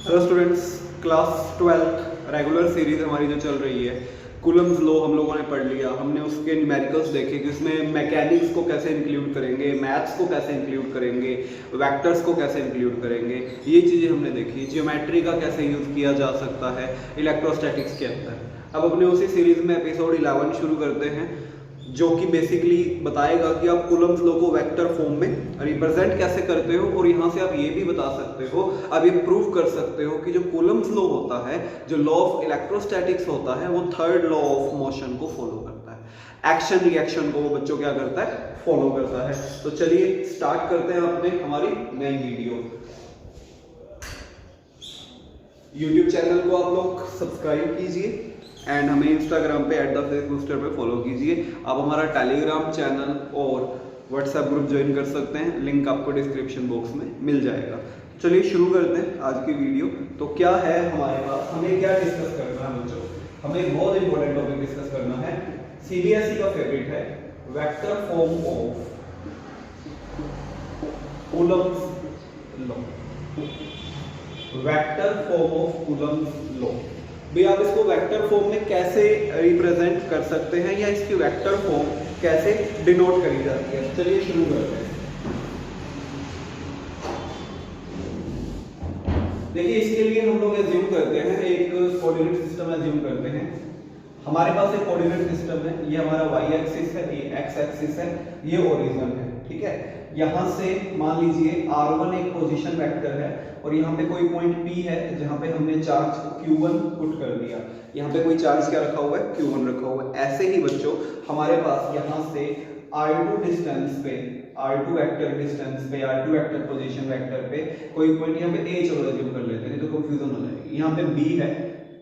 Hello students, class 12 regular series हमारी जो चल रही है, कूलम्स लॉ हम लोगों ने पढ़ लिया। हमने उसके न्यूमेरिकल्स देखे कि उसमें मैकेनिक्स को कैसे इंक्लूड करेंगे, मैथ्स को कैसे इंक्लूड करेंगे, वेक्टर्स को कैसे इंक्लूड करेंगे, ये चीज़ें हमने देखी। जियोमेट्री का कैसे यूज़ किया जा सकता है इलेक्ट्रोस्टैटिक्स के अंदर। अब अपने उसी सीरीज में एपिसोड 11 शुरू करते हैं, जो कि बेसिकली बताएगा कि आप कूलम्स लॉ को वेक्टर फॉर्म में रिप्रेजेंट कैसे करते हो, और यहाँ से आप ये भी बता सकते हो, आप ये प्रूव कर सकते हो कि जो कूलम्स लॉ होता है, जो लॉ ऑफ इलेक्ट्रोस्टैटिक्स होता है, वो थर्ड लॉ ऑफ मोशन को फॉलो करता है। एक्शन रिएक्शन को वो बच्चों क्या करता है, फॉलो करता है। तो चलिए स्टार्ट करते हैं अपने हमारी नई वीडियो। यूट्यूब चैनल को आप लोग सब्सक्राइब कीजिए एंड हमें इंस्टाग्राम पे @thefacebooster पे फॉलो कीजिए। आप हमारा टेलीग्राम चैनल और व्हाट्सएप ग्रुप ज्वाइन कर सकते हैं, लिंक आपको डिस्क्रिप्शन बॉक्स में मिल जाएगा। चलिए शुरू करते हैं आज की वीडियो। तो क्या है हमारे पास, हमें क्या डिस्कस करना है बच्चों, हमें एक बहुत इंपॉर्टेंट टॉपिक डिस्कस करना है, सीबीएसई का फेवरेट है, vector form of Coulomb's law. Vector form of Coulomb's law भी आप इसको वेक्टर फॉर्म में कैसे रिप्रेजेंट कर सकते हैं, या इसकी वेक्टर फॉर्म कैसे डिनोट करी जाती है। चलिए शुरू करते हैं। देखिए, इसके लिए हम लोग एज्यूम करते हैं, एक कोऑर्डिनेट सिस्टम एज्यूम करते हैं। हमारे पास एक कोऑर्डिनेट सिस्टम है, ये हमारा वाई एक्सिस है, ये एक्स एक्सिस है, ये ओरिजिन है, ठीक है। यहां से मान लीजिए r1 एक पोजीशन वेक्टर है, और यहाँ पे कोई पॉइंट P है जहाँ पे हमने चार्ज Q1 पुट कर दिया। यहाँ पे कोई चार्ज क्या रखा हुआ है, Q1 रखा हुआ है। ऐसे ही बच्चों हमारे पास यहाँ से R2 डिस्टेंस पे, R2 वेक्टर डिस्टेंस पे, R2 वेक्टर पोजीशन वेक्टर पे कोई पॉइंट यहाँ पे A चलो एज्यूम कर लेते हैं, तो कंफ्यूजन हो जाएगी। यहाँ पे B है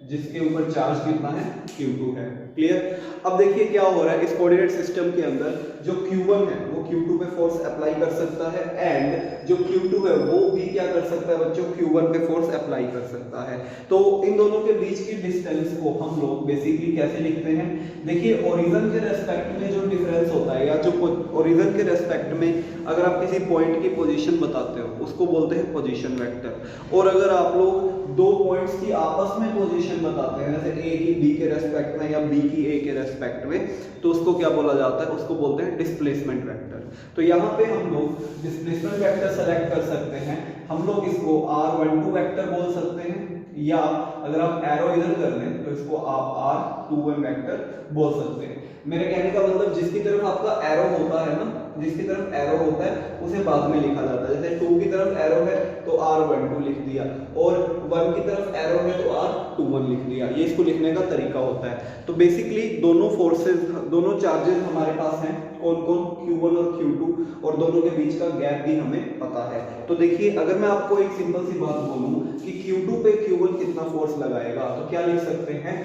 जिसके ऊपर चार्ज कितना है, Q2 है। क्लियर। अब देखिए क्या हो रहा है, इस कोऑर्डिनेट सिस्टम के अंदर जो Q1 है वो Q2 पे फोर्स अप्लाई कर सकता है, एंड जो Q2 है वो भी क्या कर सकता है बच्चों, Q1 पे फोर्स अप्लाई कर सकता है। तो इन दोनों के बीच की डिस्टेंस को हम लोग बेसिकली कैसे लिखते हैं, देखिए ओरिजिन के रेस्पेक्ट में जो डिफरेंस होता है, या जो ओरिजिन के रेस्पेक्ट में अगर आप किसी पॉइंट की पोजीशन बताते हो उसको बोलते हैं पोजीशन वेक्टर। और अगर आप लोग दो पॉइंट्स की आपस में पोजीशन बताते हैं, जैसे A की B के रेस्पेक्ट में या B की A के रेस्पेक्ट में, तो उसको क्या बोला जाता है, उसको बोलते हैं डिस्प्लेसमेंट वेक्टर। तो यहाँ पे हम लोग डिस्प्लेसमेंट वेक्टर सेलेक्ट कर सकते हैं। हम लोग इसको r12 वेक्टर बोल सकते हैं, या अगर आप एरो इधर कर लें तो इसको आप r21 वेक्टर बोल सकते हैं। मेरे कहने का मतलब, जिसकी तरफ आपका एरो होता है ना, जिसकी तरफ एरो होता है उसे बाद में लिखा जाता है। जैसे 2 की तरफ एरो है तो r12 लिख दिया, और 1 की तरफ एरो है तो r21 लिख दिया। ये इसको लिखने का तरीका होता है। तो बेसिकली दोनों फोर्सेस, दोनों चार्जेस हमारे पास हैं, कौन कौन, Q1 और Q2, और दोनों के बीच का गैप भी हमें पता है। तो देखिए, अगर मैं आपको एक सिंपल सी बात बोलूं कि Q2 पे Q1 कितना फोर्स लगाएगा, तो क्या लिख सकते हैं,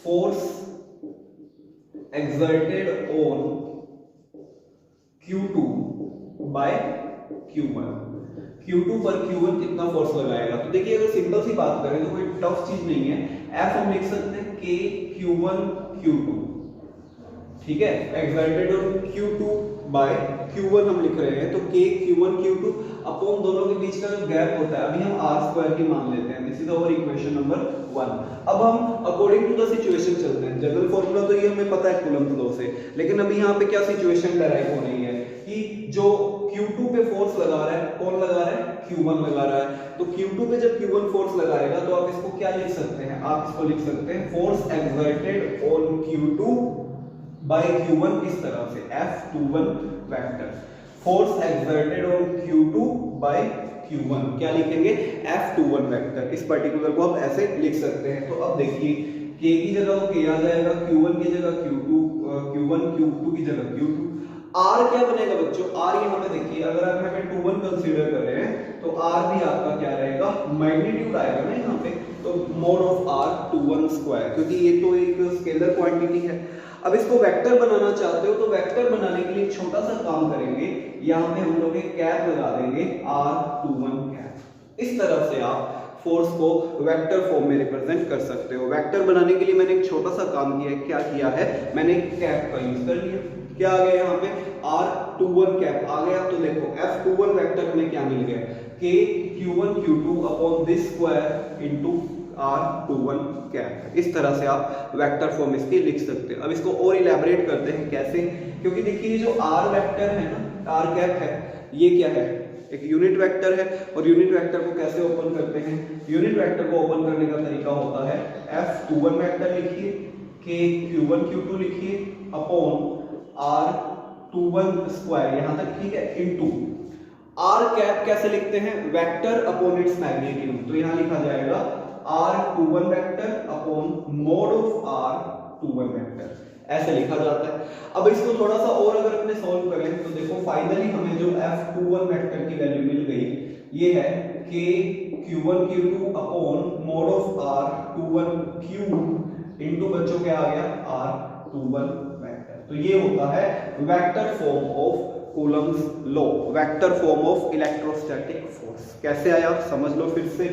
force exerted on Q2 by Q1। Q2 पर Q1 कितना फोर्स लगाएगा। तो देखिए, अगर सिंपल सी बात करें तो कोई टफ चीज नहीं है। F हम लिख सकते हैं K Q1 Q2, ठीक है। Exerted on Q2 by Q1 हम लिख रहे हैं, तो K Q1 Q2 अपॉन दोनों के बीच का जो गैप होता है, अभी हम r² की मान लेते हैं। This is our equation number 1। अब हम अकॉर्डिंग टू द सिचुएशन चलते हैं। जनरल फॉर्मूला तो ये हमें पता है कूलम्स लॉ से, लेकिन अभी यहाँ पे क्या सिचुएशन डराइव हो रही है कि जो Q2 पे फोर्स लगा रहा है, कौन लगा रहा है, Q1 लगा रहा है। तो Q2 पे जब Q1 फोर्स लगाएगा तो आप इसको क्या लिख सकते हैं, आप इसको लिख सकते हैं force exerted on Q2 by Q1, इस तरह से F21 vector. Force exerted on Q2 by Q1 क्या लिखेंगे, F21 वेक्टर। इस पर्टिकुलर को आप ऐसे लिख सकते हैं। तो अब देखिए, K की जगह K आ जाएगा, Q1 की जगह Q2, Q1 Q2 की जगह Q2। R क्या बनेगा बच्चों, R यहाँ पे देखिए, अगर आप यहाँ पे 21 कंसीडर कर रहे हैं तो R भी आपका क्या रहेगा, मैग्नीट्यूड आएगा ना यहाँ पे, तो मोड ऑफ R21 स्क्वायर, क्योंकि ये तो एक स्केलर क्वांटिटी है। अब इसको वेक्टर बनाना चाहते हो तो वेक्टर बनाने के लिए छोटा सा काम करेंगे, यहाँ पे हम लोग एक कैप लगा देंगे, R21 कैप। इस तरह से आप फोर्स को वेक्टर फॉर्म में रिप्रेजेंट कर सकते हो। वेक्टर बनाने के लिए मैंने एक छोटा सा काम किया है। क्या किया है, मैंने कैप का यूज कर लिया। क्या आ गया यहाँ पे, R21 कैप आ गया। तो देखो F21 वेक्टर हमें क्या मिल गया, K Q1 Q2 upon this square into R21 cap. इस तरह से आप वेक्टर फॉर्म इसकी लिख सकते हैं। अब इसको और इलैबोरेट करते हैं कैसे, क्योंकि देखिए जो R वेक्टर है ना, R कैप है, ये क्या है, एक यूनिट वेक्टर है। और यूनिट वेक्टर को कैसे ओपन करते हैं, यूनिट वेक्टर को ओपन करने का तरीका होता है F21 वेक्टर लिखिए, के Q1 Q2 लिखिए अपॉन R21 स्क्वायर यहां तक, ठीक है, इनटू R कैप कैसे लिखते हैं, वेक्टर अपॉन इट्स मैग्नीट्यूड। तो यहां लिखा जाएगा R21 vector upon mode of R21 vector, ऐसे लिखा जाता है। अब इसको थोड़ा सा और अगर अपने सॉल्व करें तो देखो फाइनली हमें जो F21 वेक्टर की वैल्यू मिल गई, ये है कि Q1 Q2 upon mode of R21 cube into बच्चों क्या आ गया R21 वेक्टर। तो ये होता है vector form of Coulomb's law, vector form of electrostatic force. कैसे आया समझ लो फिर से,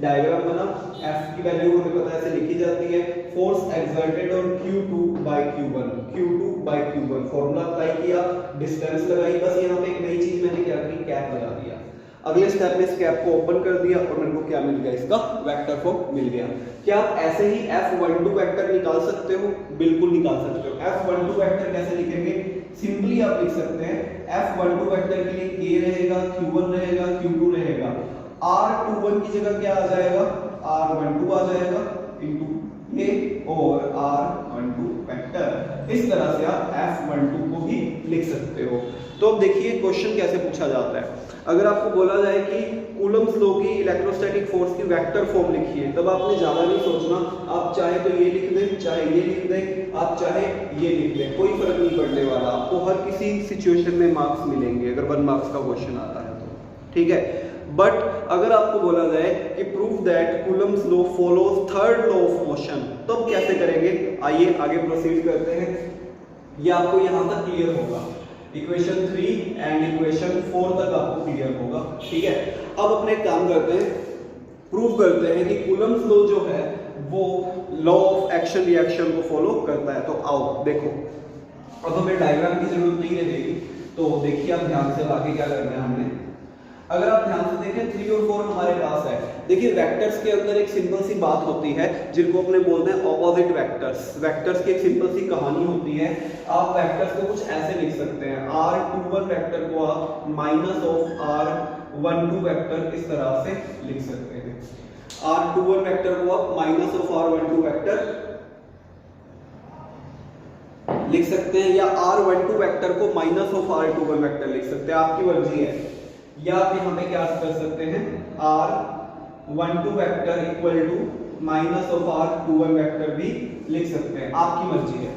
डायग्राम बना, F की वैल्यू हमें पता है ऐसे लिखी जाती है, force exerted on Q2 by Q1, Q2 by Q1, formula apply किया, डिस्टेंस लगाई, बस यहाँ पे एक नई चीज मैंने क्या की, कैप लगा दिया। अगले स्टेप में इस कैप को ओपन कर दिया और मेरे को क्या मिल गया, इसका वेक्टर फॉर्म मिल गया। क्या आप ऐसे ही F12 वेक्टर निकाल सकते हो, बिल्कुल निकाल सकते हो। F12 वेक्टर कैसे लिखेंगे, सिंपली आप लिख सकते हैं F12 वेक्टर के लिए K रहेगा, Q1 रहेगा, Q2 रहेगा, R21 की जगह क्या आ जाएगा, R12 आ जाएगा इनटू A और R12 वेक्टर। इस तरह से आप F12 को भी लिख सकते हो। तो अब देखिए क्वेश्चन कैसे पूछा जाता है। अगर आपको बोला जाए कि कूलम्स लॉ की इलेक्ट्रोस्टैटिक फोर्स की वेक्टर फॉर्म लिखिए, तब आपने ज्यादा नहीं सोचना, आप चाहे तो ये लिख दें, चाहे ये लिख दें, आप चाहे ये लिख दें, कोई फर्क नहीं पड़ने वाला। आपको हर किसी सिचुएशन में मार्क्स मिलेंगे अगर 1 मार्क्स का क्वेश्चन आता है तो, ठीक है। बट अगर आपको बोला जाए कि prove that Coulomb's law follows third law of motion, तो अब कैसे करेंगे, आइए आगे प्रोसीड करते हैं। ये आपको यहां तक क्लियर होगा, इक्वेशन 3 एंड इक्वेशन 4 तक आपको क्लियर होगा, ठीक है। अब अपने काम करते हैं, प्रूव करते हैं कि कूलम्स लॉ जो है वो लॉ ऑफ एक्शन रिएक्शन को फॉलो करता है। तो आओ देखो, अब हमें डायग्राम की जरूरत नहीं रहेगी, तो देखिए आप ध्यान से आगे क्या करना है हमने। अगर आप ध्यान से देखें 3 और 4 हमारे पास है। देखिए वेक्टर्स के अंदर एक सिंपल सी बात होती है जिनको अपने बोलते हैं ऑपोजिट वेक्टर्स। वेक्टर्स की एक सिंपल सी कहानी होती है। आप वेक्टर्स को कुछ ऐसे लिख सकते हैं, R21 वेक्टर को आप माइनस ऑफ R12 वेक्टर इस तरह से लिख सकते हैं। R21 वेक्टर को आप माइनस ऑफ R12 वेक्टर लिख सकते हैं, या R12 वेक्टर को माइनस ऑफ R21 वेक्टर लिख सकते हैं, आपकी मर्जी है। या आप यहाँ पे क्या कर सकते हैं, R12 vector equal to minus of R21 vector भी लिख सकते हैं, आपकी मर्जी है।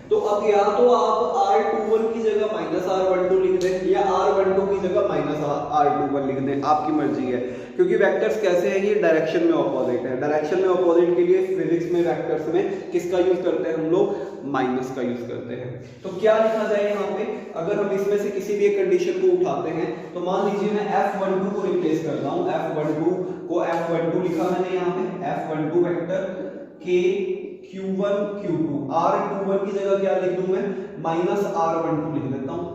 तो अब या तो आप R21 की जगह माइनस R12 लिख दें, या R12 की जगह माइनस R21 लिख दें, आपकी मर्जी है। क्योंकि वेक्टर्स कैसे हैं, ये डायरेक्शन में ऑपोजिट है। डायरेक्शन में ऑपोजिट के लिए फिजिक्स में वेक्टर्स में किसका यूज करते हैं हम लोग, माइनस का यूज करते हैं। तो क्या लिखा जाए यहाँ पे, अगर हम इसमें से किसी भी एक कंडीशन को उठाते हैं, तो मान लीजिए मैं F12 को रिप्लेस करता हूँ, F12 को F12 लिखा मैंने यहाँ पे, F12 वेक्टर के Q1 Q2, R21 की जगह क्या लिख दूं मैं, माइनस R12 लिख देता हूं,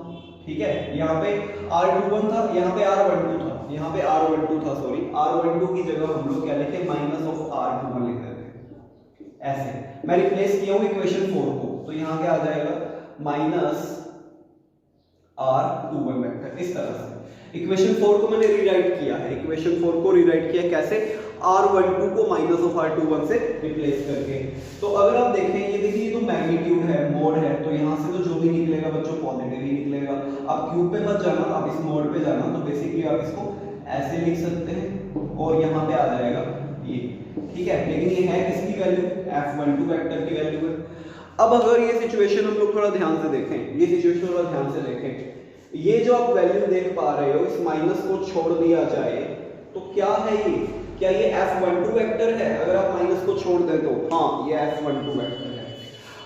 ठीक है। यहाँ पे R21 था, यहाँ पे R12 था, यहाँ पे R12 था, सॉरी, R12 की जगह हम लोग क्या लिखे, माइनस ऑफ R21 लिख देते हैं। ऐसे मैं रिप्लेस किया हूं इक्वेशन 4 को, तो यहाँ क्या आ जाएगा, माइनस R21 वेक्टर। इस तरह से इक्वेशन 4 को मैंने रीराइट किया है, इक्वेशन 4 को रीराइट किया कैसे, R12 को माइनस ऑफ R21 से रिप्लेस करके। तो अगर आप देखें, ये देखिए तो मैग्नीट्यूड है, मोड है, तो यहाँ से तो जो भी निकलेगा बच्चों पॉजिटिव ही निकलेगा। आप क्यूब पे मत जाना, आप इस मोड पे जाना, तो बेसिकली आप इसको ऐसे लिख सकते हैं और यहाँ पे आ जाएगा ये, ठीक है। लेकिन ये है किसकी वैल्यू, F12 वेक्टर की वैल्यू है। अब अगर ये सिचुएशन हम लोग थोड़ा ध्यान से देखें, ये सिचुएशन थोड़ा ध्यान से देखें, ये जो आप वैल्यू देख पा रहे हो, इस माइनस को छोड़ दिया जाए तो क्या है ये, क्या ये F12 वेक्टर है? अगर आप माइनस को छोड़ दें तो हाँ, ये F12 वेक्टर है।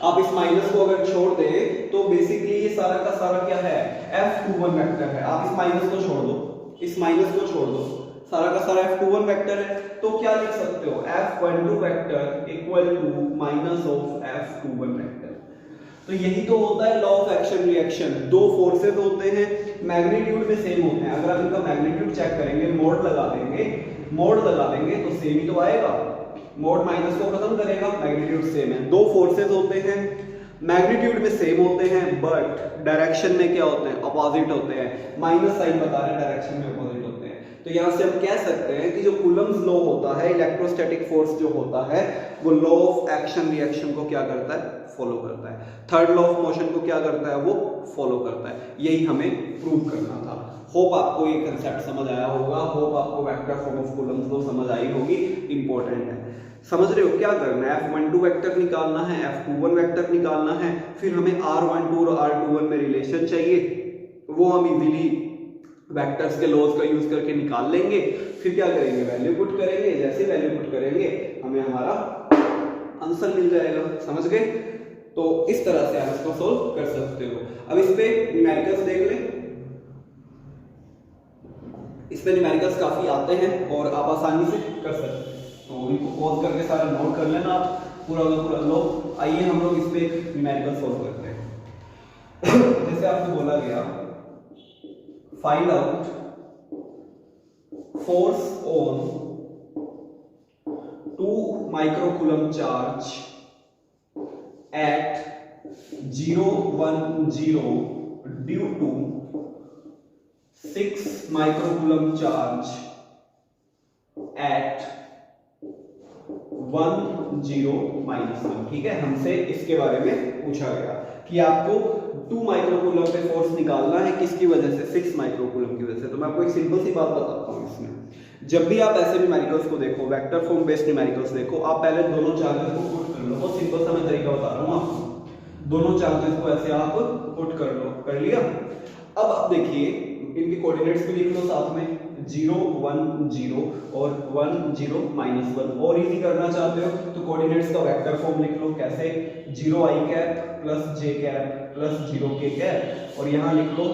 आप इस माइनस को अगर छोड़ दें तो बेसिकली ये सारा का सारा क्या है, F21 वेक्टर है। आप इस माइनस को छोड़ दो, इस माइनस को छोड़ दो, सारा का सारा F21 वेक्टर है। तो क्या लिख सकते हो, F12 vector equal to minus of F21 vector. तो यही तो होता है लॉ ऑफ एक्शन रिएक्शन। दो फोर्सेस होते हैं, मैग्नीट्यूड में सेम होते हैं, अगर आप इनका मैग्नीट्यूड चेक करेंगे, मोड लगा देंगे तो सेम ही तो आएगा। मोड माइनस को खत्म करेगा, मैग्नीट्यूड सेम है। दो फोर्सेस होते हैं, मैग्नीट्यूड में सेम होते हैं, बट डायरेक्शन में क्या होते हैं, अपोजिट होते हैं। माइनस साइन बता रहे हैं, डायरेक्शन में अपोजिट होते हैं। तो यहां से हम कह सकते हैं कि जो कूलम्स लॉ होता है, इलेक्ट्रोस्टैटिक फोर्स जो होता है, वो लॉ ऑफ एक्शन रिएक्शन को क्या करता है, फॉलो करता है। थर्ड लॉ ऑफ मोशन को क्या करता है, वो फॉलो करता है। यही हमें प्रूव करना था। होप आपको ये कंसेप्ट समझ आया होगा, होप आपको vector form of Coulomb's law समझ आई होगी। इंपॉर्टेंट है, समझ रहे हो क्या करना है। F12 वेक्टर निकालना है, F21 वेक्टर निकालना है, फिर हमें R12 और R21 में रिलेशन चाहिए, वो हम इजीली वेक्टर्स के लॉज का यूज करके निकाल लेंगे। फिर क्या करेंगे, वैल्यू पुट करेंगे, जैसे वैल्यू पुट करेंगे हमें हमारा आंसर मिल जाएगा। समझ गए? तो इस तरह से आप इसको सोल्व कर सकते हो। अब इस पे न्यूमेरिकल्स देख लें। इस पे न्यूमेरिकल्स काफी आते हैं और आप आसानी से कर सकते हैं, तो इनको पॉज करके सारा नोट कर लेना आप पूरा का पूरा। लो आइए हम लोग इस पे न्यूमेरिकल सोल्व करते हैं। जैसे आपको बोला गया, find out force on 2 microcoulomb charge at 010 due to 6 microcoulomb charge at 10-1। ठीक है, हमसे इसके बारे में पूछा गया कि आपको 2 माइक्रोकूलम पे फोर्स निकालना है, किसकी वजह से, 6 माइक्रोकूलम की वजह से। तो मैं आपको एक सिंपल सी बात बताता हूँ इसमें। जब भी आप ऐसे न्यूमेरिकल्स को देखो, वेक्टर फॉर्म बेस्ड न्यूमेरिकल्स देखो, आप पहले दोनों चार्जेस को पुट कर लो। बहुत सिंपल सा मैं तरीका बता रहा हूँ आपको। दोनों चार्जेस को ऐसे आप पुट कर लो, कर लिया। अब आप देखिए, इनके कोऑर्डिनेट्स भी लिख लो साथ में, 0 1 0 और 1 0 -1। और इजी करना चाहते हो तो कोऑर्डिनेट्स का वेक्टर फॉर्म लिख लो। कैसे, 0 i cap plus j cap plus 0 k cap, और यहां लिख लो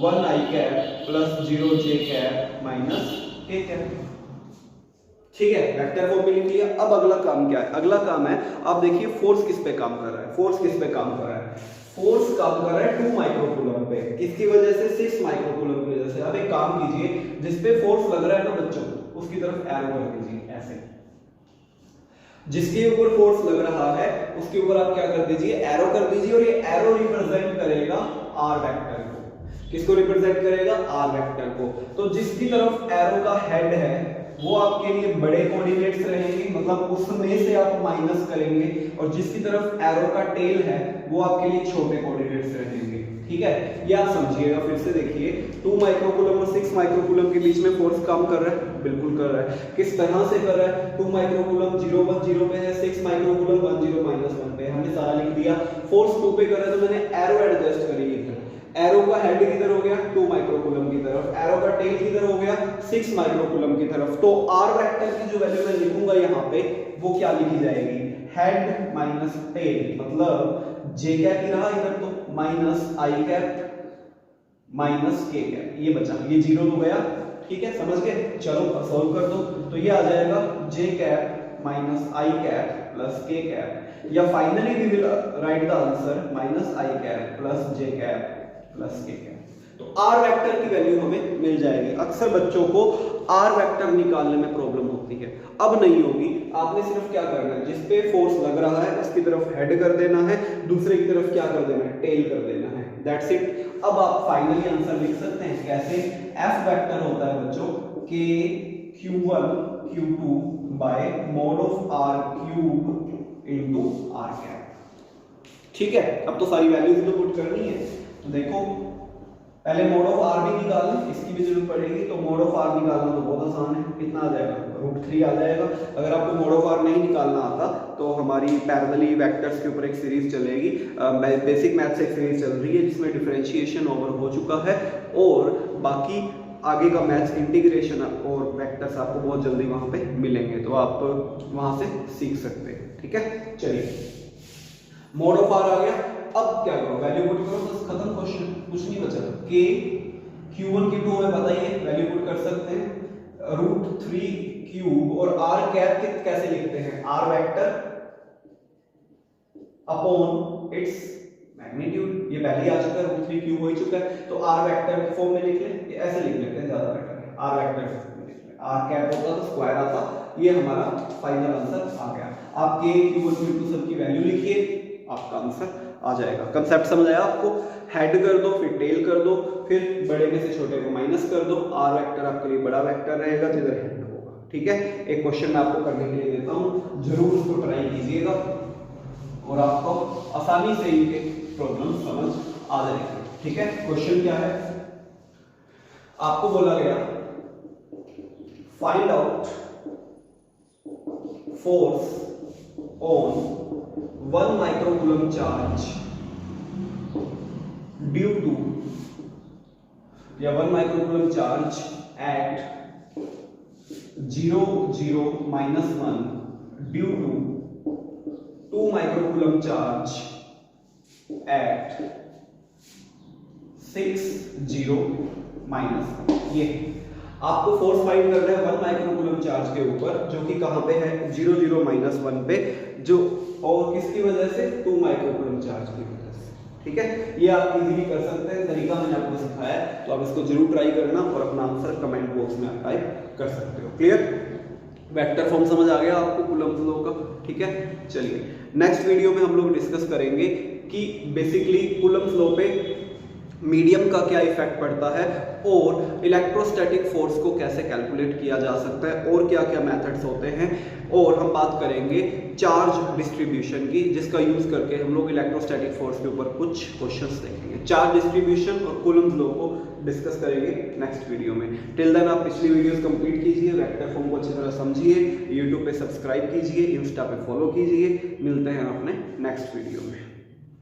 1 i cap plus 0 j cap minus k cap. ठीक है, वेक्टर फॉर्म में लिख लिया। अब अगला काम क्या है, अगला काम है, आप देखिए फोर्स किस पे काम कर रहा है। फोर्स किस पे काम कर रहा है, फोर्स काम कर रहा है 2 माइक्रोकूलम पे। किसकी वजह से, 6 माइक्रोकूलम की वजह से। अब एक काम कीजिए, जिस पे फोर्स लग रहा है ना बच्चों, उसकी तरफ एरो कर दीजिए ऐसे। जिसके ऊपर फोर्स लग रहा है उसके ऊपर आप क्या कर दीजिए, एरो कर दीजिए। और ये एरो रिप्रेजेंट करेगा आर वेक्टर को। किसको रिप्रेजेंट करेगा, आर वेक्टर को। तो जिसकी तरफ एरो का हेड है वो आपके लिए बड़े कोऑर्डिनेट्स रहेंगे, मतलब उसमें से आप माइनस करेंगे, और जिसकी तरफ एरो का टेल है वो आपके लिए छोटे कोऑर्डिनेट्स रहेंगे। ठीक है, ये आप समझिएगा। फिर से देखिए, 2 माइक्रोकूलम और 6 माइक्रोकूलम के बीच में फोर्स काम कर रहा है, बिल्कुल कर रहा है। किस तरह से कर रहा है, 2 माइक्रोकूलम 0 1 0 पे है, 6 माइक्रोकूलम 1 0 -1 पे। हमने सारा लिख दिया। फोर्स 2 पे कर रहा है तो मैंने एरो एडजस्ट करी इधर। एरो का हेड किधर हो गया, 2 माइक्रोकूलम की तरफ, एरो का टेल किधर हो गया, 6 माइक्रोकूलम की तरफ। तो आर वेक्टर की जो वैल्यू मैं लिखूंगा यहाँ पे, वो क्या लिखी जाएगी, हेड माइनस टेल, मतलब जे कैप ही रहा इधर, तो माइनस आई कैप माइनस के कैप, ये बचा, ये 0 हो गया। ठीक है, समझ गए? चलो सॉल्व कर दो। तो ये आ जाएगा J cap minus I cap plus K cap, या finally we will write the answer minus I cap plus J cap plus K cap. तो आर वेक्टर की वैल्यू हमें मिल जाएगी। अक्सर बच्चों को आर वेक्टर निकालने में प्रॉब्लम होती है, अब नहीं होगी। आपने सिर्फ क्या करना है, जिस पे फोर्स लग रहा है उसकी तरफ हेड कर देना है, दूसरे की तरफ क्या कर देना है, टेल कर देना है। That's it. अब आप फाइनली आंसर लिख सकते हैं। कैसे, एफ वेक्टर होता है बच्चों के q1 q2 bye mod of r cube into r cap. ठीक है, अब तो सारी वैल्यूज तो पुट करनी है। तो देखो, पहले मोड ऑफ आर भी निकालना, इसकी भी जरूरत पड़ेगी। तो मोड ऑफ आर निकालना तो बहुत आसान है, कितना आ जाएगा, √3 आ जाएगा। अगर आपको मोड ऑफ आर नहीं निकालना आता तो हमारी पैरेलली वेक्टर्स के ऊपर एक सीरीज चलेगी, बेसिक मैथ से एक सीरीज चल रही है जिसमें डिफरेंशिएशन ओवर हो चुका है, और बाकी आगे का मैथ्स इंटीग्रेशन और वेक्टर्स आपको बहुत जल्दी वहां पे मिलेंगे, तो आप वहां से सीख सकते हैं। ठीक है, चलिए मोड ऑफ आर आ गया। अब क्या करो, वैल्यू पुट करो, बस खत्म क्वेश्चन, कुछ नहीं बचा। के q1 q2 हमें पता ही है, वैल्यू पुट कर सकते हैं। √3 क्यूब और r कैप कैसे लिखते हैं, r vector upon its magnitude, ये पहले ही आ चुका है, रूट 3 क्यूब हो ही चुका है, तो r वेक्टर फॉर्म में लिख लें, ये ऐसे लिख लेते हैं, ज्यादा बेटर है, r वेक्टर फॉर्म में लिख लें, r कैप होता तो स्क्वायर आता, ये हमारा फाइनल आंसर आ गया। आप k q q सब की वैल्यू लिखिए, आपका आंसर आ जाएगा। कांसेप्ट समझ आया आपको? हेड कर दो, फिर टेल कर दो, फिर बड़े में से छोटे को माइनस कर दो, r वेक्टर आपके लिए बड़ा वेक्टर रहेगा जिधर हेड होगा। ठीक है, एक क्वेश्चन मैं आपको करने के लिए देता हूं, जरूर उसको ट्राई कीजिएगा और आपको आसानी से इनके प्रॉब्लम समझ आ जाएगी। ठीक है, क्वेश्चन क्या है, आपको बोला गया find out force on 1 microcoulomb charge due to, या 1 microcoulomb charge at 0 0 -1 due to 2 microcoulomb charge at 6 0 -1। ये आपको फोर्स फाइंड करना है 1 माइक्रोकूलम चार्ज के ऊपर, जो कि कहां पे है, 0 0 -1 पे, जो और किसकी वजह से, 2 माइक्रोकूलम चार्ज की वजह से। ठीक है, ये आप इजीली कर सकते हैं, तरीका मैंने आपको सिखाया है, तो आप इसको जरूर ट्राई करना और अपना आंसर कमेंट बॉक्स में आप टाइप कर सकते हो। क्लियर? वेक्टर फॉर्म समझ आ गया आपको कूलम्ब लॉ का? ठीक है, चलिए नेक्स्ट वीडियो में हम लोग डिस्कस करेंगे कि बेसिकली कूलम्ब लॉ पे मीडियम का क्या इफेक्ट पड़ता है और इलेक्ट्रोस्टैटिक फोर्स को कैसे कैलकुलेट किया जा सकता है और क्या क्या मेथड्स होते हैं, और हम बात करेंगे चार्ज डिस्ट्रीब्यूशन की, जिसका यूज करके हम लोग इलेक्ट्रोस्टैटिक फोर्स के ऊपर कुछ क्वेश्चंस देखेंगे। चार्ज डिस्ट्रीब्यूशन और कूलम्ब लॉ को डिस्कस करेंगे नेक्स्ट वीडियो में। टिल देन आप पिछली वीडियोस कंप्लीट कीजिए, वेक्टर फॉर्म को अच्छी तरह समझिए, यूट्यूब पे सब्सक्राइब कीजिए, इंस्टा पे फॉलो कीजिए। मिलते हैं अपने नेक्स्ट वीडियो में।